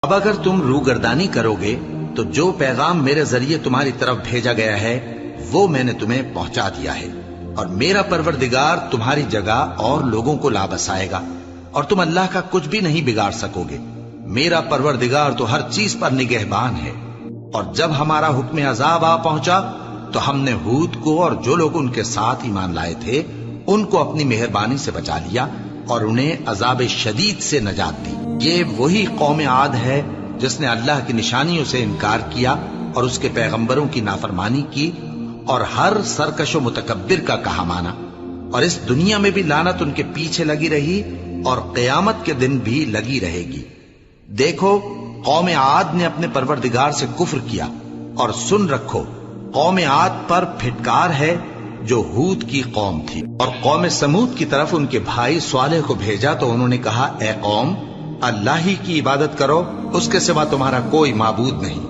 اب اگر تم روگردانی کروگے تو جو پیغام میرے ذریعے تمہاری طرف بھیجا گیا ہے وہ میں نے تمہیں پہنچا دیا ہے، اور میرا پروردگار تمہاری جگہ اور لوگوں کو لا بسائے گا، اور تم اللہ کا کچھ بھی نہیں بگاڑ سکو گے۔ میرا پروردگار تو ہر چیز پر نگہبان ہے۔ اور جب ہمارا حکم عذاب آ پہنچا تو ہم نے ہود کو اور جو لوگ ان کے ساتھ ایمان لائے تھے ان کو اپنی مہربانی سے بچا لیا اور انہیں عذاب شدید سے نجات دی۔ یہ وہی قوم عاد ہے جس نے اللہ کی نشانیوں سے انکار کیا اور اس کے پیغمبروں کی نافرمانی کی اور ہر سرکش و متکبر کا کہا مانا، اور اس دنیا میں بھی لعنت ان کے پیچھے لگی رہی اور قیامت کے دن بھی لگی رہے گی۔ دیکھو، قوم عاد نے اپنے پروردگار سے کفر کیا، اور سن رکھو قوم عاد پر پھٹکار ہے جو ہود کی قوم تھی۔ اور قوم سمود کی طرف ان کے بھائی صالح کو بھیجا تو انہوں نے کہا، اے قوم، اللہ ہی کی عبادت کرو، اس کے سوا تمہارا کوئی معبود نہیں۔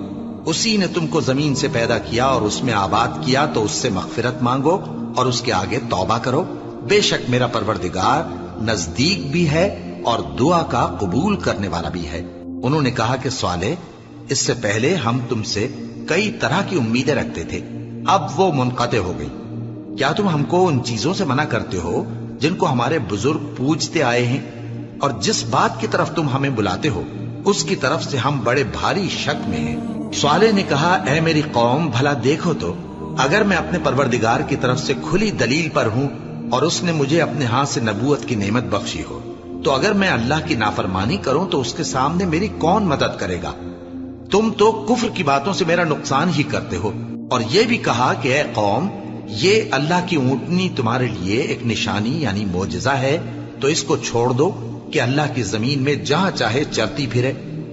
اسی نے تم کو زمین سے پیدا کیا اور اس میں آباد کیا، تو اس سے مغفرت مانگو اور اس کے آگے توبہ کرو۔ بے شک میرا پروردگار نزدیک بھی ہے اور دعا کا قبول کرنے والا بھی ہے۔ انہوں نے کہا کہ صالح، اس سے پہلے ہم تم سے کئی طرح کی امیدیں رکھتے تھے، اب وہ منقطع ہو گئی۔ کیا تم ہم کو ان چیزوں سے منع کرتے ہو جن کو ہمارے بزرگ پوجتے آئے ہیں؟ اور جس بات کی طرف تم ہمیں بلاتے ہو اس کی طرف سے ہم بڑے بھاری شک میں ہیں۔ صالح نے کہا، اے میری قوم، بھلا دیکھو تو، اگر میں اپنے پروردگار کی طرف سے کھلی دلیل پر ہوں اور اس نے مجھے اپنے ہاتھ سے نبوت کی نعمت بخشی ہو، تو اگر میں اللہ کی نافرمانی کروں تو اس کے سامنے میری کون مدد کرے گا؟ تم تو کفر کی باتوں سے میرا نقصان ہی کرتے ہو۔ اور یہ بھی کہا کہ اے قوم، یہ اللہ کی اونٹنی تمہارے لیے ایک نشانی یعنی معجزہ ہے، تو اس کو چھوڑ دو کہ اللہ کی زمین میں جہاں چاہے چرتی پھرے،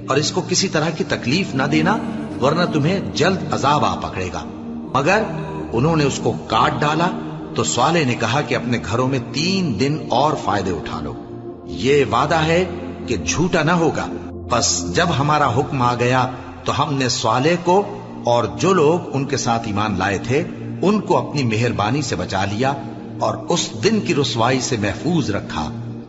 اور اس کو کسی طرح کی تکلیف نہ دینا، ورنہ تمہیں جلد عذاب آ پکڑے گا۔ مگر انہوں نے اس کو کاٹ ڈالا تو صالح نے کہا کہ اپنے گھروں میں 3 دن اور فائدے اٹھا لو، یہ وعدہ ہے کہ جھوٹا نہ ہوگا۔ پس جب ہمارا حکم آ گیا تو ہم نے صالح کو اور جو لوگ ان کے ساتھ ایمان لائے تھے ان کو اپنی مہربانی سے بچا لیا اور اس دن کی رسوائی سے محفوظ رکھا۔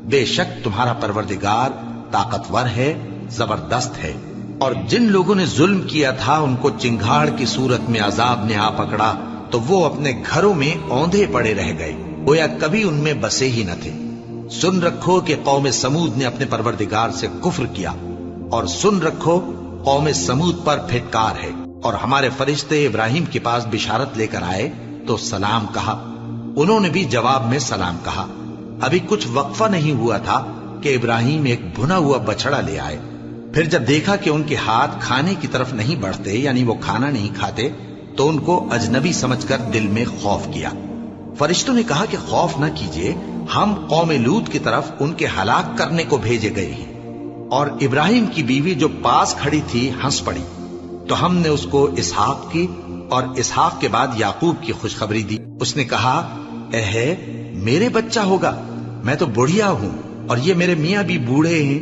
بے شک تمہارا پروردگار طاقتور ہے، زبردست ہے۔ اور جن لوگوں نے ظلم کیا تھا ان کو چنگھاڑ کی صورت میں عذاب نے آ پکڑا تو وہ اپنے گھروں میں اوندھے پڑے رہ گئے، گویا کبھی ان میں بسے ہی نہ تھے۔ سن رکھو کہ قوم سمود نے اپنے پروردگار سے کفر کیا، اور سن رکھو قوم سمود پر پھٹکار ہے۔ اور ہمارے فرشتے ابراہیم کے پاس بشارت لے کر آئے تو سلام کہا، انہوں نے بھی جواب میں سلام کہا۔ ابھی کچھ وقفہ نہیں ہوا تھا کہ ابراہیم ایک بھنا ہوا بچڑا لے آئے۔ پھر جب دیکھا کہ ان کے ہاتھ کھانے کی طرف نہیں بڑھتے، یعنی وہ کھانا نہیں کھاتے، تو ان کو اجنبی سمجھ کر دل میں خوف کیا۔ فرشتوں نے کہا کہ خوف نہ کیجیے، ہم قوم لوط کی طرف ان کے ہلاک کرنے کو بھیجے گئے ہیں۔ اور ابراہیم کی بیوی جو پاس کھڑی تھی ہنس پڑی، تو ہم نے اس کو اسحاق کی اور اسحاق کے بعد یعقوب کی خوشخبری دی۔ اس نے کہا، اے میرے بچہ ہوگا، میں تو بڑھیا ہوں اور یہ میرے میاں بھی بوڑھے ہیں،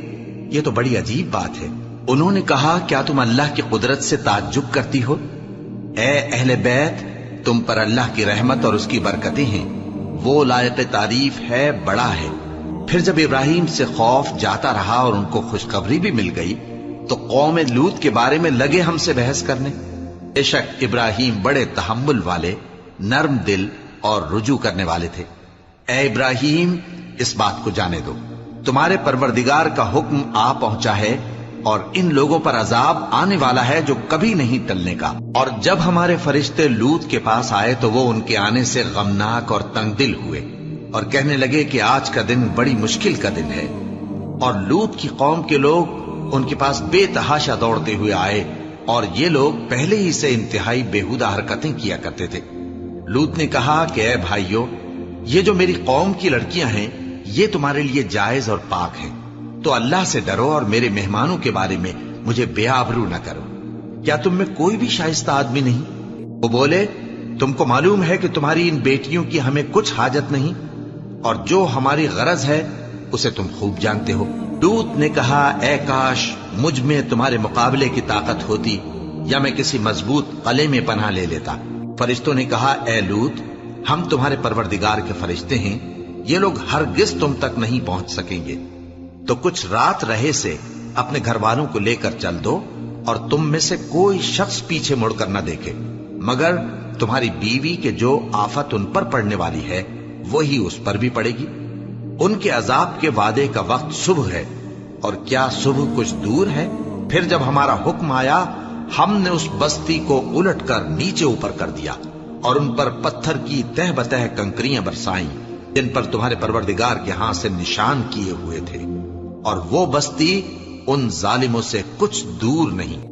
یہ تو بڑی عجیب بات ہے۔ انہوں نے کہا، کیا تم اللہ کی قدرت سے تعجب کرتی ہو؟ اے اہل بیت، تم پر اللہ کی رحمت اور اس کی برکتیں ہیں، وہ لائق تعریف ہے، بڑا ہے۔ پھر جب ابراہیم سے خوف جاتا رہا اور ان کو خوشخبری بھی مل گئی تو قوم لوط کے بارے میں لگے ہم سے بحث کرنے۔ بے شک ابراہیم بڑے تحمل والے، نرم دل اور رجوع کرنے والے تھے۔ اے ابراہیم، اس بات کو جانے دو، تمہارے پروردگار کا حکم آ پہنچا ہے اور ان لوگوں پر عذاب آنے والا ہے جو کبھی نہیں ٹلنے کا۔ اور جب ہمارے فرشتے لوط کے پاس آئے تو وہ ان کے آنے سے غمناک اور تنگ دل ہوئے اور کہنے لگے کہ آج کا دن بڑی مشکل کا دن ہے۔ اور لوط کی قوم کے لوگ ان کے پاس بے تحاشا دوڑتے ہوئے آئے، اور یہ لوگ پہلے ہی سے انتہائی بیہودہ حرکتیں کیا کرتے تھے۔ لوط نے کہا کہ اے بھائیو، یہ جو میری قوم کی لڑکیاں ہیں یہ تمہارے لیے جائز اور پاک ہیں، تو اللہ سے ڈرو اور میرے مہمانوں کے بارے میں مجھے بے آبرو نہ کرو۔ کیا تم میں کوئی بھی شائستہ آدمی نہیں؟ وہ بولے، تم کو معلوم ہے کہ تمہاری ان بیٹیوں کی ہمیں کچھ حاجت نہیں، اور جو ہماری غرض ہے اسے تم خوب جانتے ہو۔ لوط نے کہا، اے کاش مجھ میں تمہارے مقابلے کی طاقت ہوتی، یا میں کسی مضبوط قلعے میں پناہ لے لیتا۔ فرشتوں نے کہا، اے لوط، ہم تمہارے پروردگار کے فرشتے ہیں، یہ لوگ ہرگز تم تک نہیں پہنچ سکیں گے۔ تو کچھ رات رہے سے اپنے گھر والوں کو لے کر چل دو اور تم میں سے کوئی شخص پیچھے مڑ کر نہ دیکھے مگر تمہاری بیوی کے جو آفت ان پر پڑنے والی ہے وہی اس پر بھی پڑے گی۔ ان کے عذاب کے وعدے کا وقت صبح ہے، اور کیا صبح کچھ دور ہے؟ پھر جب ہمارا حکم آیا ہم نے اس بستی کو الٹ کر نیچے اوپر کر دیا اور ان پر پتھر کی تہ بتہ کنکریاں برسائیں جن پر تمہارے پروردگار کے ہاں سے نشان کیے ہوئے تھے، اور وہ بستی ان ظالموں سے کچھ دور نہیں۔